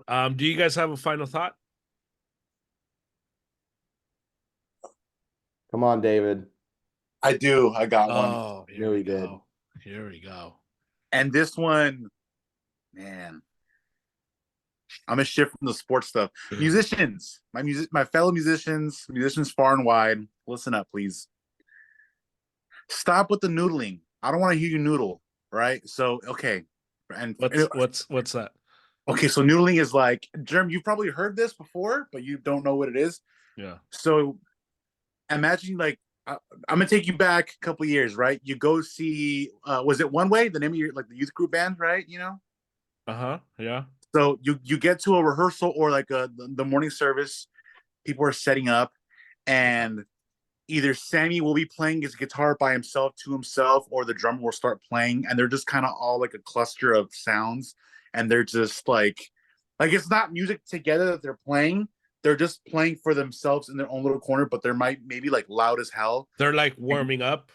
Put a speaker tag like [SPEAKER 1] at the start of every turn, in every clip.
[SPEAKER 1] Do you guys have a final thought?
[SPEAKER 2] Come on, David.
[SPEAKER 3] I do. I got one.
[SPEAKER 1] Oh, here
[SPEAKER 2] Knew
[SPEAKER 1] we
[SPEAKER 2] he did.
[SPEAKER 1] go. Here we go.
[SPEAKER 3] And this one, man, I'm gonna shift from the sports stuff. Musicians, my fellow musicians far and wide, listen up, please. Stop with the noodling. I don't want to hear you noodle, right? So, okay. And
[SPEAKER 1] What's that?
[SPEAKER 3] okay, so noodling is like, Germ, you've probably heard this before, but you don't know what it is.
[SPEAKER 1] Yeah.
[SPEAKER 3] So imagine like I'm gonna take you back a couple years, right? You go see was it One Way, the name of your like the youth group band, right? You know?
[SPEAKER 1] Uh-huh. Yeah.
[SPEAKER 3] So you get to a rehearsal or like the morning service, people are setting up, and either Sammy will be playing his guitar by himself to himself, or the drummer will start playing, and they're just kind of all like a cluster of sounds, and they're just like it's not music together that they're playing. They're just playing for themselves in their own little corner, but they're maybe like loud as hell.
[SPEAKER 1] They're like warming up.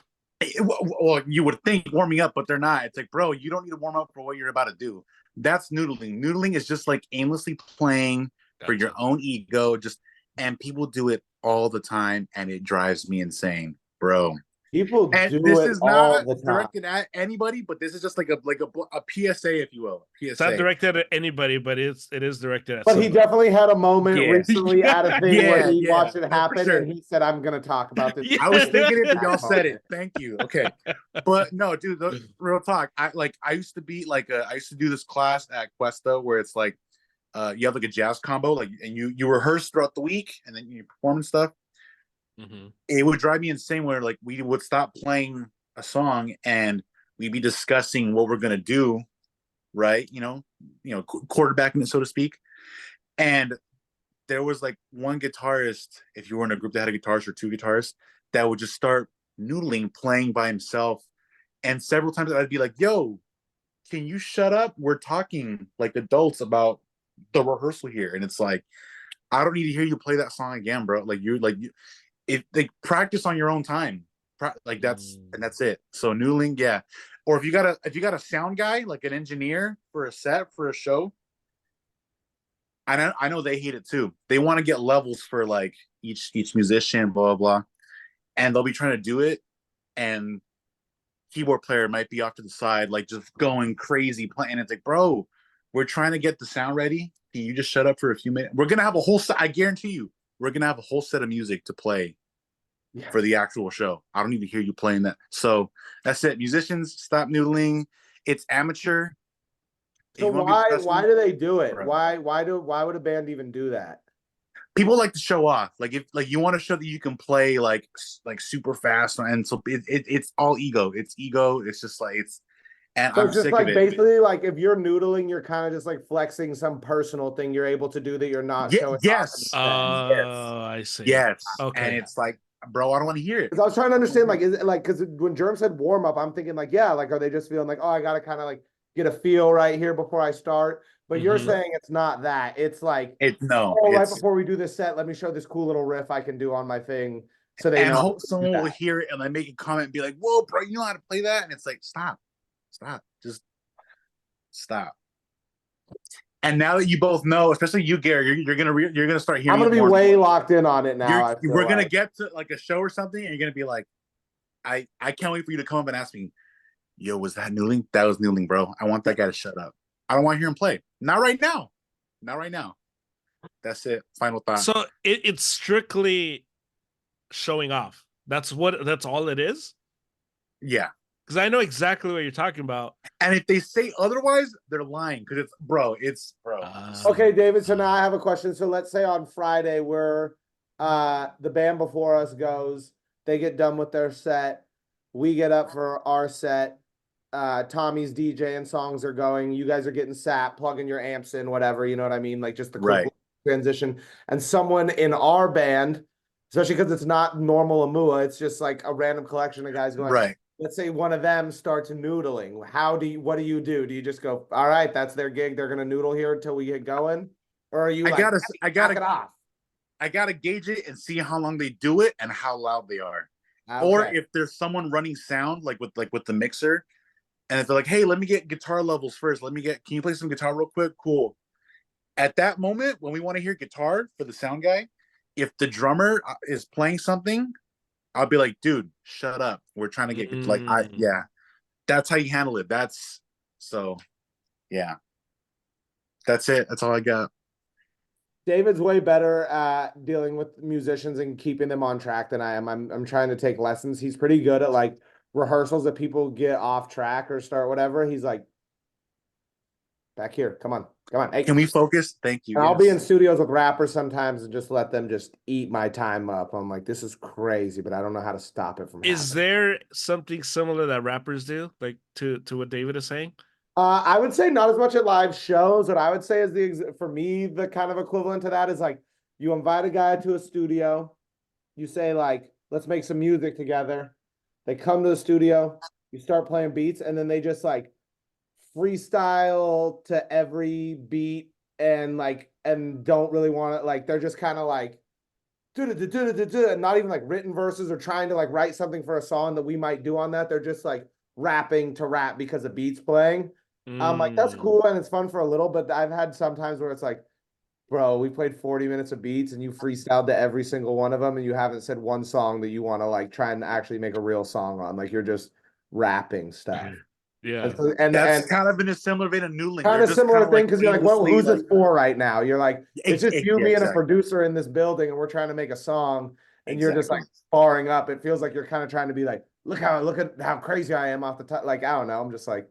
[SPEAKER 3] Well, you would think warming up, but they're not. It's like, bro, you don't need to warm up for what you're about to do. That's noodling. Noodling is just like aimlessly playing for your own ego, and people do it all the time, and it drives me insane, bro.
[SPEAKER 2] People
[SPEAKER 3] And
[SPEAKER 2] do
[SPEAKER 3] this
[SPEAKER 2] it
[SPEAKER 3] is
[SPEAKER 2] all
[SPEAKER 3] not
[SPEAKER 2] the time.
[SPEAKER 3] directed at anybody, but this is just like a PSA, if you will.
[SPEAKER 1] It's not directed at anybody, but it is directed at
[SPEAKER 2] But
[SPEAKER 1] somebody.
[SPEAKER 2] he definitely had a moment
[SPEAKER 3] Yeah.
[SPEAKER 2] recently at a thing where he watched it
[SPEAKER 3] No, for
[SPEAKER 2] happen,
[SPEAKER 3] sure.
[SPEAKER 2] and he said, "I'm going to talk about this."
[SPEAKER 1] Yeah.
[SPEAKER 3] I was thinking it, but y'all said it. Thank you. Okay, but no, dude, real talk. I used to be like I used to do this class at Cuesta where it's like you have like a jazz combo, like, and you rehearse throughout the week, and then you perform and stuff.
[SPEAKER 1] Mm-hmm.
[SPEAKER 3] It would drive me insane where like we would stop playing a song and we'd be discussing what we're gonna do, right? Quarterbacking it, so to speak. And there was like one guitarist, if you were in a group that had a guitarist or two guitarists, that would just start noodling, playing by himself. And several times I'd be like, "Yo, can you shut up? We're talking like adults about the rehearsal here." And it's like, I don't need to hear you play that song again, bro. Like if they practice on your own time, like that's it. So noodling, yeah. Or if you got a sound guy, like an engineer for a set for a show, I know they hate it too. They want to get levels for like each musician, blah blah blah, and they'll be trying to do it, and keyboard player might be off to the side, like just going crazy playing. It's like, bro, we're trying to get the sound ready. Can you just shut up for a few minutes? We're gonna have a whole set. I guarantee you, we're gonna have a whole set of music to play for the actual show. I don't need to hear you playing that. So that's it. Musicians, stop noodling. It's amateur.
[SPEAKER 2] So why do they do it? Why would a band even do that?
[SPEAKER 3] People like to show off. Like if like you want to show that you can play like super fast, and so it's all ego. It's ego. It's just like and
[SPEAKER 2] So
[SPEAKER 3] I'm
[SPEAKER 2] it's just
[SPEAKER 3] sick
[SPEAKER 2] like
[SPEAKER 3] of it.
[SPEAKER 2] basically like if you're noodling, you're kind of just like flexing some personal thing you're able to do that you're not showing
[SPEAKER 3] yes.
[SPEAKER 2] off.
[SPEAKER 3] Yes.
[SPEAKER 1] I see.
[SPEAKER 3] Yes.
[SPEAKER 1] Okay.
[SPEAKER 3] And it's like, bro, I don't want to hear it.
[SPEAKER 2] Because I was trying to understand, like, is it like, because when Germ said warm up, I'm thinking like, yeah, like, are they just feeling like, oh, I got to kind of like get a feel right here before I start? But you're saying it's not that. It's like, right before we do this set, let me show this cool little riff I can do on my thing, so they know.
[SPEAKER 3] Hope someone will hear it and like make a comment and be like, whoa, bro, you know how to play that? And it's like, stop, just stop. And now that you both know, especially you, Gary, you're gonna start hearing.
[SPEAKER 2] I'm gonna be way locked in on it now.
[SPEAKER 3] We're gonna get to like a show or something, and you're gonna be like, I can't wait for you to come up and ask me, yo, was that Noodling? That was Noodling, bro. I want that guy to shut up. I don't want to hear him play. Not right now. Not right now. That's it. Final thought.
[SPEAKER 1] So it's strictly showing off. That's all it is?
[SPEAKER 3] Yeah.
[SPEAKER 1] Because I know exactly what you're talking about.
[SPEAKER 3] And if they say otherwise, they're lying. Because it's bro.
[SPEAKER 2] Okay, David. So now I have a question. So let's say on Friday where the band before us goes, they get done with their set, we get up for our set. Tommy's DJ and songs are going. You guys are getting sat, plugging your amps in, whatever. You know what I mean? Like just the quick transition. And someone in our band, especially because it's not normal Amua, it's just like a random collection of guys going.
[SPEAKER 3] Right.
[SPEAKER 2] Let's say one of them starts noodling. What do you do? Do you just go, all right, that's their gig, they're gonna noodle here until we get going? Or are you
[SPEAKER 3] I gotta
[SPEAKER 2] knock it off?
[SPEAKER 3] I gotta gauge it and see how long they do it and how loud they are.
[SPEAKER 2] Okay.
[SPEAKER 3] Or if there's someone running sound like with the mixer, and if they're like, hey, let me get guitar levels first. Can you play some guitar real quick? Cool. At that moment, when we want to hear guitar for the sound guy, if the drummer is playing something, I'll be like, dude, shut up. We're trying to get like, yeah, that's how you handle it. So, yeah, that's it. That's all I got.
[SPEAKER 2] David's way better at dealing with musicians and keeping them on track than I am. I'm trying to take lessons. He's pretty good at like rehearsals if people get off track or start whatever. He's like, back here, come on, hey.
[SPEAKER 3] Can we focus? Thank you.
[SPEAKER 2] And I'll be in studios with rappers sometimes and just let them just eat my time up. I'm like, this is crazy, but I don't know how to stop it from happening.
[SPEAKER 1] Is there something similar that rappers do, like to what David is saying?
[SPEAKER 2] I would say not as much at live shows. What I would say is for me, the kind of equivalent to that is like you invite a guy to a studio, you say like, let's make some music together. They come to the studio, you start playing beats, and then they just like freestyle to every beat and don't really want to like they're just kind of like and not even like written verses or trying to like write something for a song that we might do on that. They're just like rapping to rap because the beat's playing. I'm like, that's cool and it's fun for a little, but I've had some times where it's like, bro, we played 40 minutes of beats and you freestyled to every single one of them and you haven't said one song that you want to like try and actually make a real song on. Like you're just rapping stuff.
[SPEAKER 1] Yeah.
[SPEAKER 2] And
[SPEAKER 3] that's kind of in a similar vein of Noodling.
[SPEAKER 2] Kind of similar thing because you're like, well, who's
[SPEAKER 3] like,
[SPEAKER 2] this for right now? You're like, it's just you being
[SPEAKER 3] exactly.
[SPEAKER 2] a producer in this building and we're trying to make a song and you're just like sparring up. It feels like you're kind of trying to be like, look at how crazy I am off the top. Like, I don't know. I'm just like,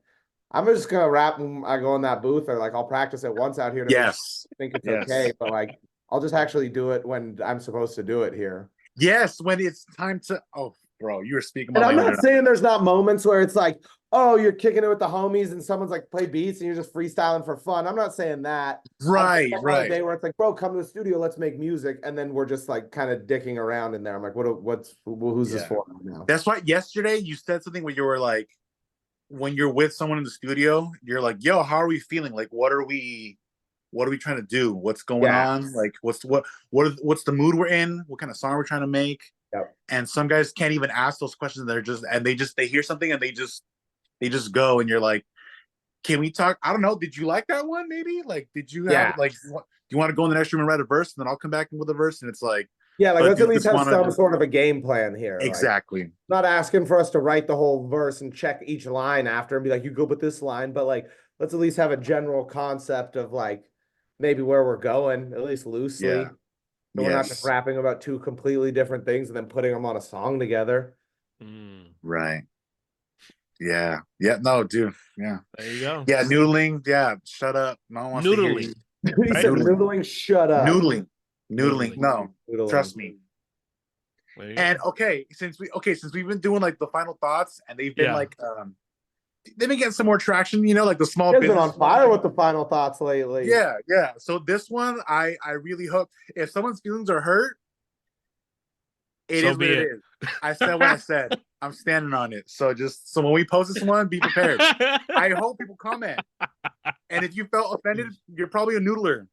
[SPEAKER 2] I'm just gonna rap when I go in that booth, or like I'll practice it once out here to think it's okay, but like I'll just actually do it when I'm supposed to do it here.
[SPEAKER 3] Yes, when it's time to. Oh, bro, you were speaking.
[SPEAKER 2] And I'm not saying there's not moments where it's like, oh, you're kicking it with the homies and someone's like play beats and you're just freestyling for fun. I'm not saying that.
[SPEAKER 3] Right.
[SPEAKER 2] A day where it's like, bro, come to the studio, let's make music, and then we're just like kind of dicking around in there. I'm like, who's this for now?
[SPEAKER 3] That's why yesterday you said something where you were like, when you're with someone in the studio, you're like, yo, how are we feeling? Like, what are we trying to do? What's going on? Like, what's the mood we're in? What kind of song we're trying to make?
[SPEAKER 2] Yep.
[SPEAKER 3] And some guys can't even ask those questions. They hear something and they just go, and you're like, can we talk? I don't know. Did you like that one? Maybe like, did you have like, do you want to go in the next room and write a verse, and then I'll come back in with a verse? And it's like,
[SPEAKER 2] yeah, like let's at least have some sort of a game plan here.
[SPEAKER 3] Exactly.
[SPEAKER 2] Like, not asking for us to write the whole verse and check each line after and be like, you go with this line, but like, let's at least have a general concept of like maybe where we're going, at least loosely.
[SPEAKER 3] Yeah.
[SPEAKER 2] So we're not just rapping about two completely different things and then putting them on a song together.
[SPEAKER 3] Right. Yeah. Yeah. No, dude. Yeah.
[SPEAKER 1] There you go.
[SPEAKER 3] Yeah. Noodling. Yeah. Shut up. No one wants to hear you.
[SPEAKER 2] He said noodling. Shut up.
[SPEAKER 3] Noodling. No.
[SPEAKER 2] Noodling.
[SPEAKER 3] Trust me. And since we've been doing like the final thoughts, and they've been like they've been getting some more traction, like the small business.
[SPEAKER 2] Been on fire with the final thoughts lately.
[SPEAKER 3] Yeah. So this one, I really hope if someone's feelings are hurt, it is what it is. I said what I said. I'm standing on it. So when we post this one, be prepared. I hope people comment. And if you felt offended, you're probably a noodler.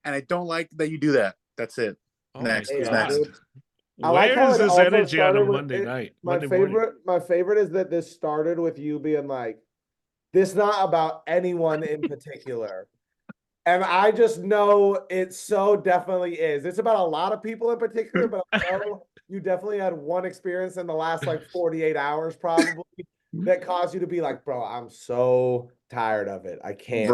[SPEAKER 3] And I don't like that you do that. That's it. Next.
[SPEAKER 1] Where is this energy on a Monday night?
[SPEAKER 2] My favorite is that this started with you being like, this is not about anyone in particular. And I just know it so definitely is. It's about a lot of people in particular, but I know you definitely had one experience in the last like 48 hours probably that caused you to be like, bro, I'm so tired of it. I can't.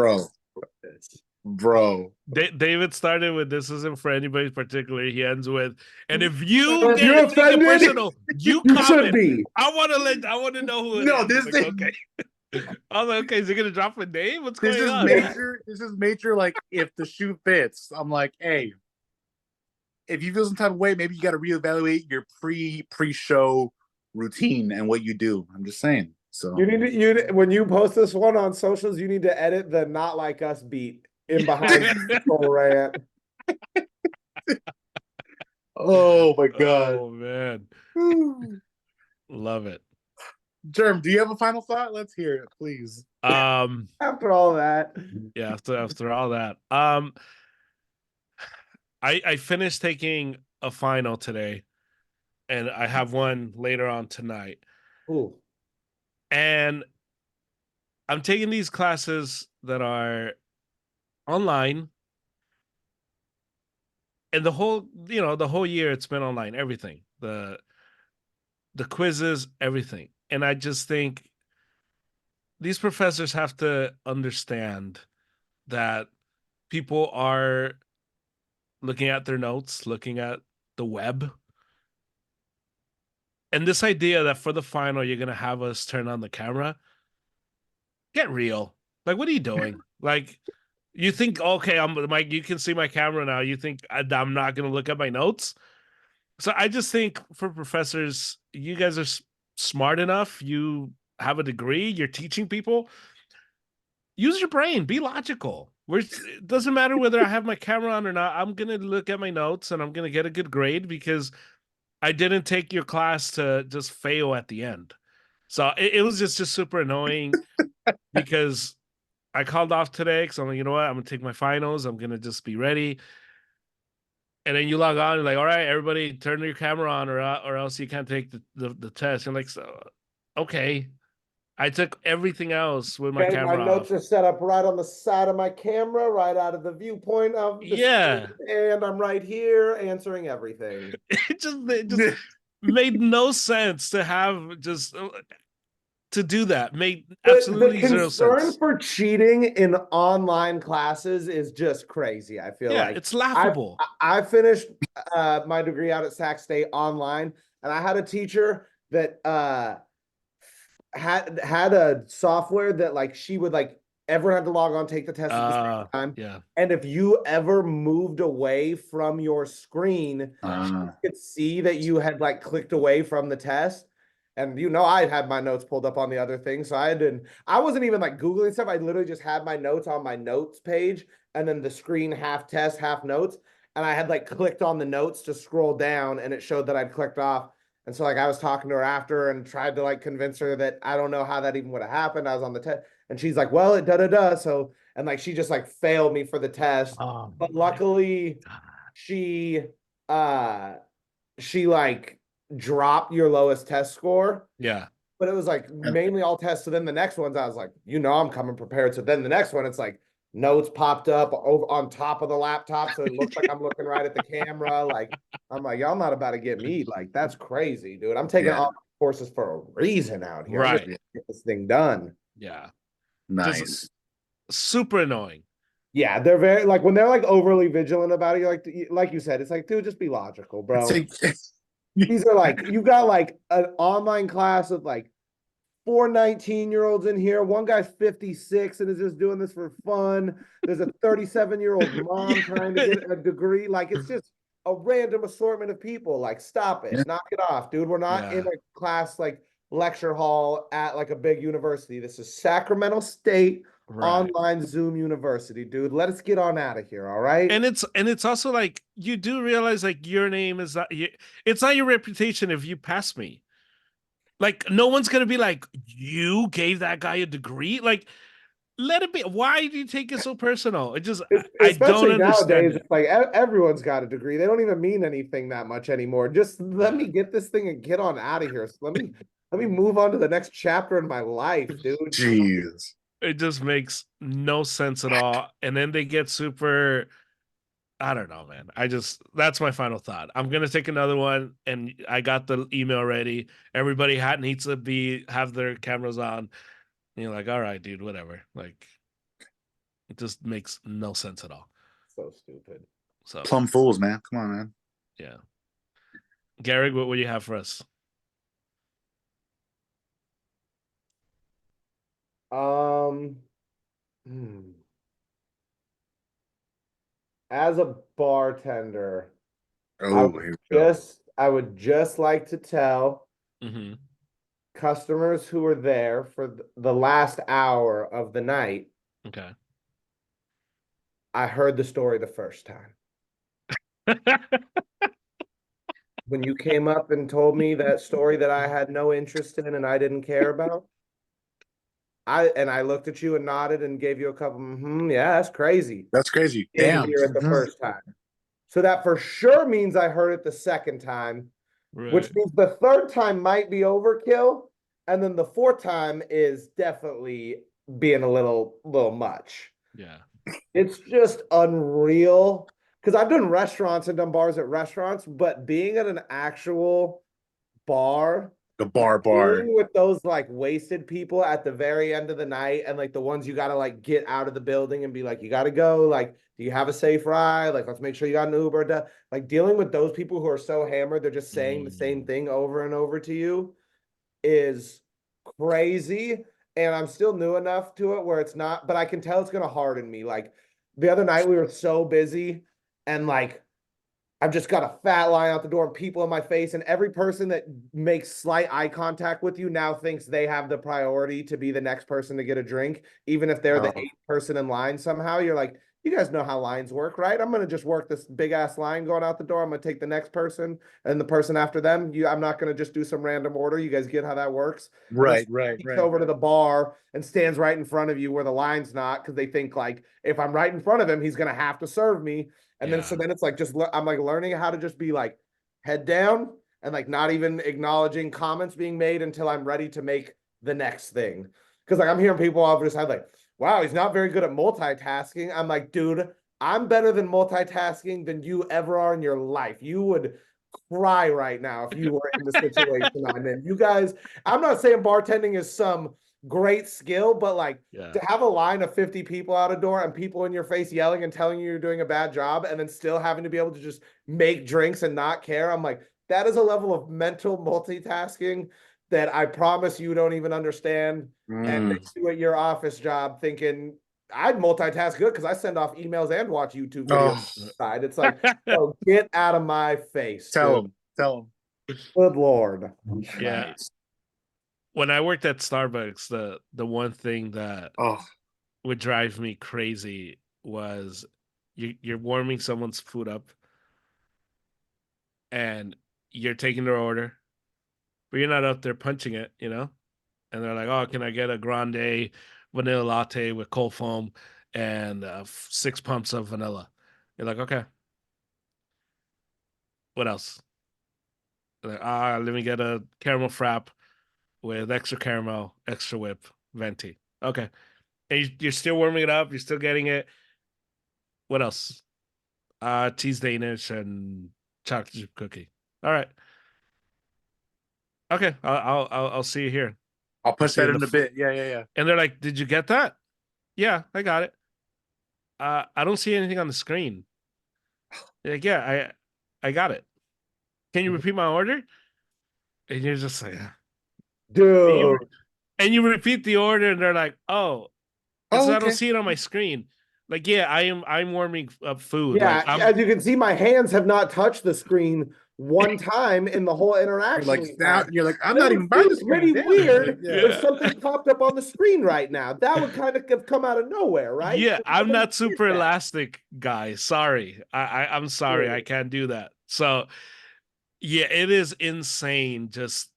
[SPEAKER 3] Bro.
[SPEAKER 1] David started with, this isn't for anybody particular. He ends with, and if you get offended, personal, you should be. I want to know who it is.
[SPEAKER 3] This is
[SPEAKER 1] okay. I was like, okay, is he gonna drop a name? What's going on?
[SPEAKER 3] This is major. Like, if the shoe fits, I'm like, hey, if you feel some type of way, maybe you got to reevaluate your pre-show routine and what you do. I'm just saying. So
[SPEAKER 2] you need to when you post this one on socials, you need to edit the "not like us" beat in behind the rant.
[SPEAKER 3] Oh my god!
[SPEAKER 1] Oh man, love it.
[SPEAKER 3] Germ, do you have a final thought? Let's hear it, please.
[SPEAKER 2] After all that,
[SPEAKER 1] yeah, after all that, I finished taking a final today, and I have one later on tonight.
[SPEAKER 2] Ooh.
[SPEAKER 1] And I'm taking these classes that are online, And the whole, the whole year it's been online, everything. The quizzes, everything. And I just think these professors have to understand that people are looking at their notes, looking at the web. And this idea that for the final you're gonna have us turn on the camera, get real. Like, what are you doing? Like, you think, okay, you can see my camera now. You think I'm not gonna look at my notes? So I just think for professors, you guys are smart enough. You have a degree. You're teaching people. Use your brain. Be logical. It doesn't matter whether I have my camera on or not. I'm gonna look at my notes and I'm gonna get a good grade because I didn't take your class to just fail at the end. So it was just super annoying because I called off today because I'm like, you know what? I'm gonna take my finals. I'm gonna just be ready. And then you log on, and like, all right, everybody, turn your camera on, or else you can't take the test. And like, so, okay, I took everything else with my
[SPEAKER 2] Okay, my
[SPEAKER 1] camera
[SPEAKER 2] notes
[SPEAKER 1] off.
[SPEAKER 2] are set up right on the side of my camera, right out of the viewpoint of the
[SPEAKER 1] Yeah,
[SPEAKER 2] screen, and I'm right here answering everything.
[SPEAKER 1] it just made no sense to have just to do that. Made
[SPEAKER 2] The
[SPEAKER 1] absolutely zero
[SPEAKER 2] concern
[SPEAKER 1] sense.
[SPEAKER 2] for cheating in online classes is just crazy. I feel
[SPEAKER 1] Yeah,
[SPEAKER 2] like
[SPEAKER 1] it's laughable.
[SPEAKER 2] I finished my degree out at Sac State online, and I had a teacher that had a software that like she would like everyone had to log on, take the test at the same time.
[SPEAKER 1] Yeah.
[SPEAKER 2] And if you ever moved away from your screen, she could see that you had like clicked away from the test. And I had my notes pulled up on the other thing. So I wasn't even like Googling stuff. I literally just had my notes on my notes page and then the screen half test, half notes. And I had like clicked on the notes to scroll down and it showed that I'd clicked off. And so like I was talking to her after and tried to like convince her that I don't know how that even would have happened. I was on the test and she's like, well, it da. So, and like she just like failed me for the test.
[SPEAKER 1] Oh,
[SPEAKER 2] But luckily
[SPEAKER 1] God.
[SPEAKER 2] she she like dropped your lowest test score.
[SPEAKER 1] Yeah.
[SPEAKER 2] But it was like mainly all tests. So then the next ones, I was like, I'm coming prepared. So then the next one, it's like notes popped up over on top of the laptop. So it looks like I'm looking right at the camera. Like, I'm like, y'all not about to get me. Like, that's crazy, dude. I'm taking all courses for a reason out here. I'm just
[SPEAKER 1] Right.
[SPEAKER 2] get this thing done.
[SPEAKER 1] Yeah.
[SPEAKER 3] Nice.
[SPEAKER 1] Just super annoying.
[SPEAKER 2] Yeah, they're very like when they're like overly vigilant about it. You're like you said, it's like, dude, just be logical, bro. These are like you got like an online class of like 4 19-year-olds in here. One guy's 56 and is just doing this for fun. There's a 37-year-old mom trying to get a degree. Like it's just a random assortment of people. Like, stop it. Knock it off, dude. We're not in a class like lecture hall at like a big university. This is Sacramento State online Zoom university, dude. Let us get on out of here, all right?
[SPEAKER 1] And it's also like you do realize like your name is not it's not your reputation if you pass me. Like no one's gonna be like, you gave that guy a degree. Like, let it be. Why do you take it so personal? It just I don't
[SPEAKER 2] Especially
[SPEAKER 1] understand
[SPEAKER 2] nowadays,
[SPEAKER 1] it.
[SPEAKER 2] it's like everyone's got a degree. They don't even mean anything that much anymore. Just let me get this thing and get on out of here. So let me move on to the next chapter in my life, dude.
[SPEAKER 3] Jeez.
[SPEAKER 1] It just makes no sense at all. And then they get super. I don't know, man. That's my final thought. I'm gonna take another one, and I got the email ready. Everybody needs to have their cameras on. And you're like, all right, dude, whatever. Like, it just makes no sense at all.
[SPEAKER 2] So stupid.
[SPEAKER 1] So
[SPEAKER 3] Plum fools, man. Come on, man.
[SPEAKER 1] yeah. Gehrig, what do you have for us?
[SPEAKER 2] As a bartender,
[SPEAKER 3] Oh, here we go.
[SPEAKER 2] I would just like to tell
[SPEAKER 1] Mm-hmm.
[SPEAKER 2] customers who are there for the last hour of the night,
[SPEAKER 1] Okay.
[SPEAKER 2] I heard the story the first time. When you came up and told me that story that I had no interest in and I didn't care about, I looked at you and nodded and gave you a couple, yeah, that's crazy.
[SPEAKER 3] That's crazy.
[SPEAKER 2] Didn't
[SPEAKER 3] Damn.
[SPEAKER 2] hear it the first time. So that for sure means I heard it the second time, which means the third time might be overkill. And then the fourth time is definitely being a little much.
[SPEAKER 1] Yeah.
[SPEAKER 2] It's just unreal because I've done restaurants and done bars at restaurants, but being at an actual bar,
[SPEAKER 3] The
[SPEAKER 2] like
[SPEAKER 3] bar.
[SPEAKER 2] dealing with those like wasted people at the very end of the night, and like the ones you gotta like get out of the building and be like, you gotta go. Like, do you have a safe ride? Like, let's make sure you got an Uber. Like dealing with those people who are so hammered, they're just saying the same thing over and over to you is crazy. And I'm still new enough to it where it's not, but I can tell it's gonna harden me. Like the other night we were so busy and like I've just got a fat line out the door and people in my face, and every person that makes slight eye contact with you now thinks they have the priority to be the next person to get a drink, even if they're the
[SPEAKER 3] Oh.
[SPEAKER 2] eighth person in line somehow. You're like, you guys know how lines work, right? I'm gonna just work this big ass line going out the door. I'm gonna take the next person and the person after them. I'm not gonna just do some random order. You guys get how that works? And then
[SPEAKER 3] Right, right,
[SPEAKER 2] sneaks
[SPEAKER 3] right.
[SPEAKER 2] over to the bar and stands right in front of you where the line's not, because they think like if I'm right in front of him, he's gonna have to serve me. And then
[SPEAKER 1] Yeah.
[SPEAKER 2] so then it's like just I'm like learning how to just be like head down and like not even acknowledging comments being made until I'm ready to make the next thing. Because like I'm hearing people off the side like, wow, he's not very good at multitasking. I'm like, dude, I'm better than multitasking than you ever are in your life. You would cry right now if you were in the situation I'm in. You guys, I'm not saying bartending is some great skill, but like
[SPEAKER 1] Yeah.
[SPEAKER 2] to have a line of 50 people out a door and people in your face yelling and telling you you're doing a bad job and then still having to be able to just make drinks and not care. I'm like, that is a level of mental multitasking that I promise you don't even understand. And
[SPEAKER 3] Mm.
[SPEAKER 2] next to it, your office job thinking, I'd multitask good because I send off emails and watch YouTube videos
[SPEAKER 3] Oh,
[SPEAKER 2] on the side. It's like, oh, get out of my face,
[SPEAKER 3] tell
[SPEAKER 2] dude.
[SPEAKER 3] him, tell him.
[SPEAKER 2] Good Lord.
[SPEAKER 1] Yeah.
[SPEAKER 3] Nice.
[SPEAKER 1] When I worked at Starbucks, the one thing that
[SPEAKER 3] Oh,
[SPEAKER 1] would drive me crazy was you're warming someone's food up and you're taking their order, but you're not up there punching it, you know? And they're like, "Oh, can I get a grande vanilla latte with cold foam and 6 pumps of vanilla?" You're like, "Okay, what else?" They're like, let me get a caramel frap with extra caramel, extra whip, venti. Okay, and you're still warming it up. You're still getting it. What else? Cheese Danish and chocolate chip cookie. All right. Okay, I'll see you here.
[SPEAKER 3] I'll
[SPEAKER 1] I'll
[SPEAKER 3] put
[SPEAKER 1] see you
[SPEAKER 3] that
[SPEAKER 1] in the.
[SPEAKER 3] in a bit. Yeah, yeah, yeah.
[SPEAKER 1] And they're like, "Did you get that?" Yeah, I got it. I don't see anything on the screen. They're like, yeah, I got it. Can you repeat my order? And you're just like, "Ah." and you,
[SPEAKER 2] Dude.
[SPEAKER 1] and you repeat the order, and they're like, "Oh, it's
[SPEAKER 3] Oh,
[SPEAKER 1] I don't
[SPEAKER 3] okay.
[SPEAKER 1] see it on my screen." Like, yeah, I'm warming up food. Like,
[SPEAKER 2] Yeah, as you can see, my hands have not touched the screen one time in the whole
[SPEAKER 3] You're
[SPEAKER 2] interaction
[SPEAKER 3] like
[SPEAKER 2] we've
[SPEAKER 3] now.
[SPEAKER 2] had.
[SPEAKER 3] You're like, I'm
[SPEAKER 2] And it
[SPEAKER 3] not
[SPEAKER 2] would
[SPEAKER 3] even by
[SPEAKER 2] feel
[SPEAKER 3] the screen.
[SPEAKER 2] pretty
[SPEAKER 3] Damn. Like,
[SPEAKER 2] weird
[SPEAKER 3] yeah.
[SPEAKER 2] if
[SPEAKER 1] yeah,
[SPEAKER 2] something popped up on the screen right now. That would kind of have come out of nowhere, right?
[SPEAKER 1] yeah,
[SPEAKER 2] So I
[SPEAKER 1] I'm
[SPEAKER 2] don't
[SPEAKER 1] not
[SPEAKER 2] get
[SPEAKER 1] super
[SPEAKER 2] that.
[SPEAKER 1] elastic, guy. Sorry, I'm sorry, I
[SPEAKER 2] Dude.
[SPEAKER 1] can't do that. So, yeah, it is insane. Just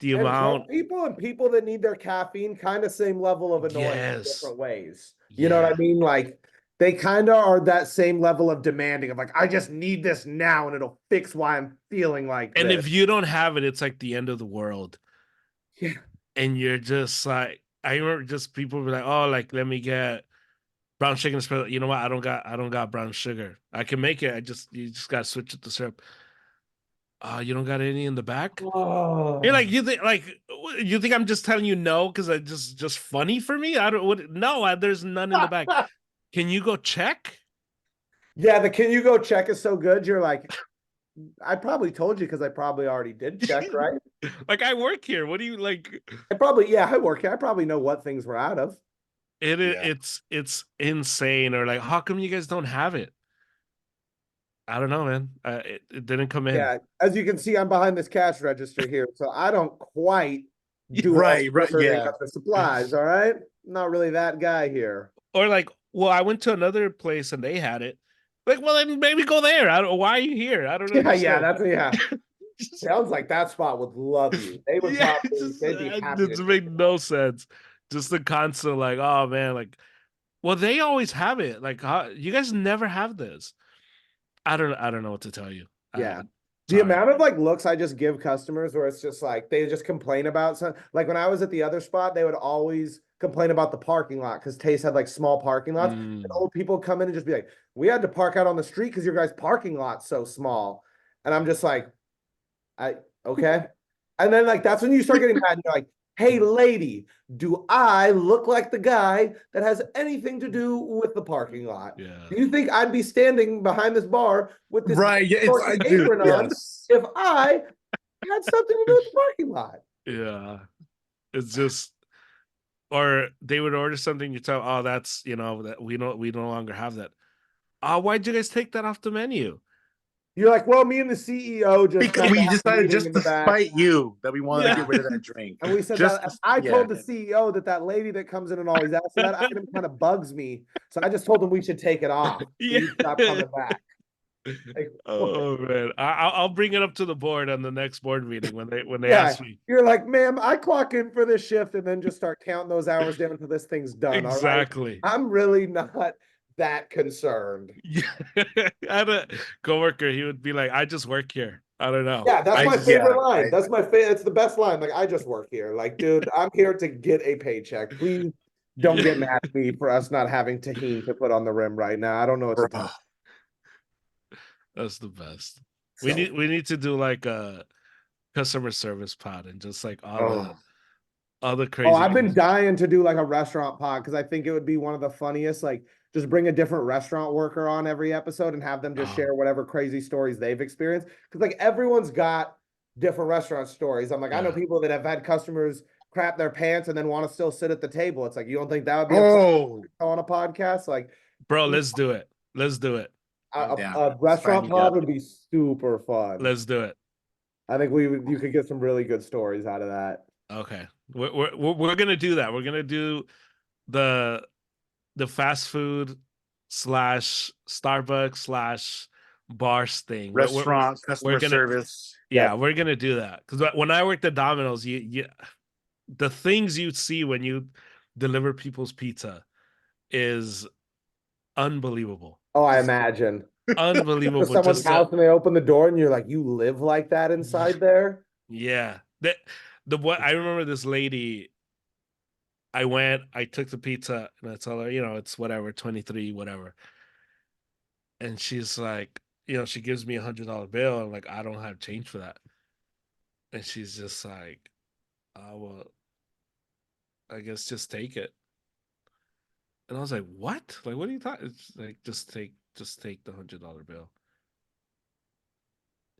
[SPEAKER 1] the
[SPEAKER 2] And
[SPEAKER 1] amount.
[SPEAKER 2] drunk people and people that need their caffeine, kind of same level of annoying in
[SPEAKER 1] Yes,
[SPEAKER 2] different ways. You know what I
[SPEAKER 1] yeah.
[SPEAKER 2] mean? Like they kind of are that same level of demanding of like, I just need this now and it'll fix why I'm feeling like
[SPEAKER 1] And
[SPEAKER 2] this.
[SPEAKER 1] if you don't have it, it's like the end of the world.
[SPEAKER 2] Yeah.
[SPEAKER 1] And you're just like, I remember just people be like, "Oh, like let me get brown sugar and spread." You know what? I don't got brown sugar. I can make it. You just gotta switch it to syrup. You don't got any in the back? You're
[SPEAKER 2] Oh.
[SPEAKER 1] like, you think I'm just telling you no because I just funny for me? I don't. What? No, there's none in the back. Can you go check?
[SPEAKER 2] Yeah, the can you go check is so good. You're like, I probably told you because I probably already did check, right?
[SPEAKER 1] Like I work here. What do you like?
[SPEAKER 2] I probably, yeah, I work here. I probably know what things we're out of.
[SPEAKER 3] Yeah.
[SPEAKER 1] It's insane. Or like, how come you guys don't have it? I don't know, man. It didn't come in.
[SPEAKER 2] Yeah, as you can see, I'm behind this cash register here, so I don't quite do all
[SPEAKER 3] Right,
[SPEAKER 2] the
[SPEAKER 3] right.
[SPEAKER 2] ordering
[SPEAKER 3] Yeah.
[SPEAKER 2] of the supplies. All right, not really that guy here.
[SPEAKER 1] Or like, well, I went to another place and they had it. Like, well, then maybe go there. I don't. Why are you here? I don't
[SPEAKER 2] Yeah, yeah,
[SPEAKER 1] understand.
[SPEAKER 2] that's yeah. Sounds like that spot would love you. They would
[SPEAKER 1] Yeah,
[SPEAKER 2] probably, they'd be
[SPEAKER 1] it
[SPEAKER 2] happy to
[SPEAKER 1] just
[SPEAKER 2] take
[SPEAKER 1] made
[SPEAKER 2] it
[SPEAKER 1] no sense. Just the constant, like, oh man, like, well, they always have it. Like, you guys never have this. I don't know what to tell you.
[SPEAKER 2] Yeah. The
[SPEAKER 1] Sorry.
[SPEAKER 2] amount of like looks I just give customers where it's just like they just complain about something. Like when I was at the other spot, they would always complain about the parking lot because Taste had like small parking lots. And old people come in and just be like, we had to park out on the street because your guys' parking lot's so small. And I'm just like, okay. And then like that's when you start getting mad and you're like, hey lady, do I look like the guy that has anything to do with the parking lot?
[SPEAKER 1] Yeah.
[SPEAKER 2] Do you think I'd be standing behind this bar with this
[SPEAKER 3] Right. Yeah. It's
[SPEAKER 2] apron on
[SPEAKER 3] yes.
[SPEAKER 2] if I had something to do with the parking lot?
[SPEAKER 1] Yeah. It's just, or they would order something, you tell, oh, that's, that we no longer have that. Why'd you guys take that off the menu?
[SPEAKER 2] You're like, well, me and the CEO just
[SPEAKER 3] Because we decided just
[SPEAKER 2] in the
[SPEAKER 3] to
[SPEAKER 2] back.
[SPEAKER 3] spite you that we wanted
[SPEAKER 1] Yeah.
[SPEAKER 3] to get rid of that drink.
[SPEAKER 2] And we said
[SPEAKER 3] Just
[SPEAKER 2] that
[SPEAKER 3] to-
[SPEAKER 2] I
[SPEAKER 3] yeah.
[SPEAKER 2] told the CEO that lady that comes in and always asks for that item kind of bugs me. So I just told him we should take it off.
[SPEAKER 1] Yeah.
[SPEAKER 2] You stop coming back. Like,
[SPEAKER 1] Oh man, I'll bring it up to the board on the next board meeting when they
[SPEAKER 2] yeah,
[SPEAKER 1] ask me.
[SPEAKER 2] you're like, ma'am, I clock in for this shift and then just start counting those hours down until this thing's done.
[SPEAKER 1] Exactly.
[SPEAKER 2] All right. I'm really not that concerned.
[SPEAKER 1] Yeah. I had a coworker, he would be like, I just work here. I don't know.
[SPEAKER 2] Yeah, that's my favorite line.
[SPEAKER 3] I-
[SPEAKER 2] That's my favorite. It's the best line. Like, I just work here. Like, dude, I'm here to get a paycheck. Please don't get mad at me for us not having tahini to put on the rim right now. I don't know what to tell.
[SPEAKER 1] That's the best.
[SPEAKER 2] So,
[SPEAKER 1] We need to do like a customer service pod and just like all the crazy.
[SPEAKER 2] oh, I've been dying to do like a restaurant pod because I think it would be one of the funniest. Like, just bring a different restaurant worker on every episode and have them just share whatever crazy stories they've experienced. Because like everyone's got different restaurant stories. I'm like, I know people that have had customers crap their pants and then want to still sit at the table. It's like, you don't think that would be on a podcast? Like,
[SPEAKER 1] bro, let's do it. Let's do it.
[SPEAKER 2] A restaurant pod would be super fun.
[SPEAKER 1] Let's do it.
[SPEAKER 2] I think you could get some really good stories out of that.
[SPEAKER 1] Okay, we're gonna do that. We're gonna do the fast food / Starbucks / bars thing.
[SPEAKER 3] Restaurant customer service.
[SPEAKER 1] Yeah, we're gonna do that because when I worked at Domino's, the things you see when you deliver people's pizza is unbelievable.
[SPEAKER 2] Oh, I imagine.
[SPEAKER 1] Unbelievable.
[SPEAKER 2] Someone's house and they open the door and you're like, you live like that inside there?
[SPEAKER 1] Yeah. What I remember this lady, I took the pizza and I told her, it's whatever, 23, whatever. And she's like, she gives me $100 bill. I'm like, I don't have change for that. And she's just like, well, I guess just take it. And I was like, what? Like, what are you talking? It's like, just take the $100 bill.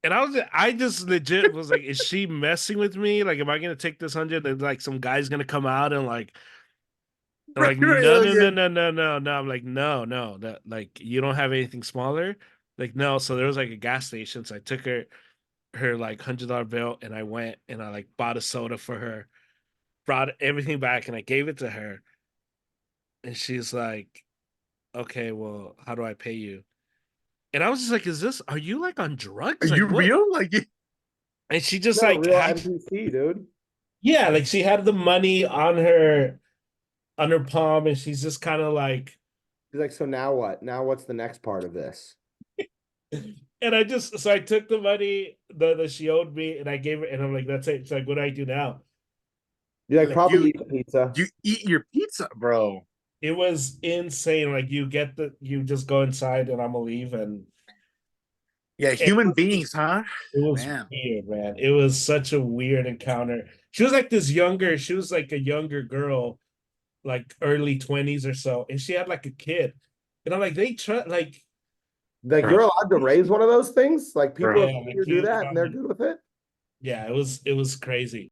[SPEAKER 1] And I just legit was like, is she messing with me? Like, am I gonna take this 100 and like some guy's gonna come out and like no. I'm like, no, that like you don't have anything smaller. Like, no. So there was like a gas station. So I took her like $100 bill and I went and I like bought a soda for her, brought everything back and I gave it to her. And she's like, okay, well, how do I pay you? And I was just like, are you like on drugs?
[SPEAKER 3] Are you real? Like,
[SPEAKER 1] and she just
[SPEAKER 2] real
[SPEAKER 1] had
[SPEAKER 2] NPC, dude.
[SPEAKER 1] Yeah, like she had the money on her palm, and she's just kind of like,
[SPEAKER 2] she's like, so now what? Now what's the next part of this?
[SPEAKER 1] And I took the money that she owed me, and I gave her, and I'm like, that's it. She's like, what do I do now?
[SPEAKER 2] You're like, probably eat the pizza.
[SPEAKER 3] You eat your pizza, bro.
[SPEAKER 1] It was insane. Like you just go inside and I'm gonna leave. And
[SPEAKER 3] yeah, human beings, huh?
[SPEAKER 1] It was weird, man. It was such a weird encounter. She was like she was like a younger girl, like early 20s or so. And she had like a kid. And I'm like, like
[SPEAKER 2] you're allowed to raise one of those things? Like people do that and they're good with it?
[SPEAKER 1] Yeah, it was crazy.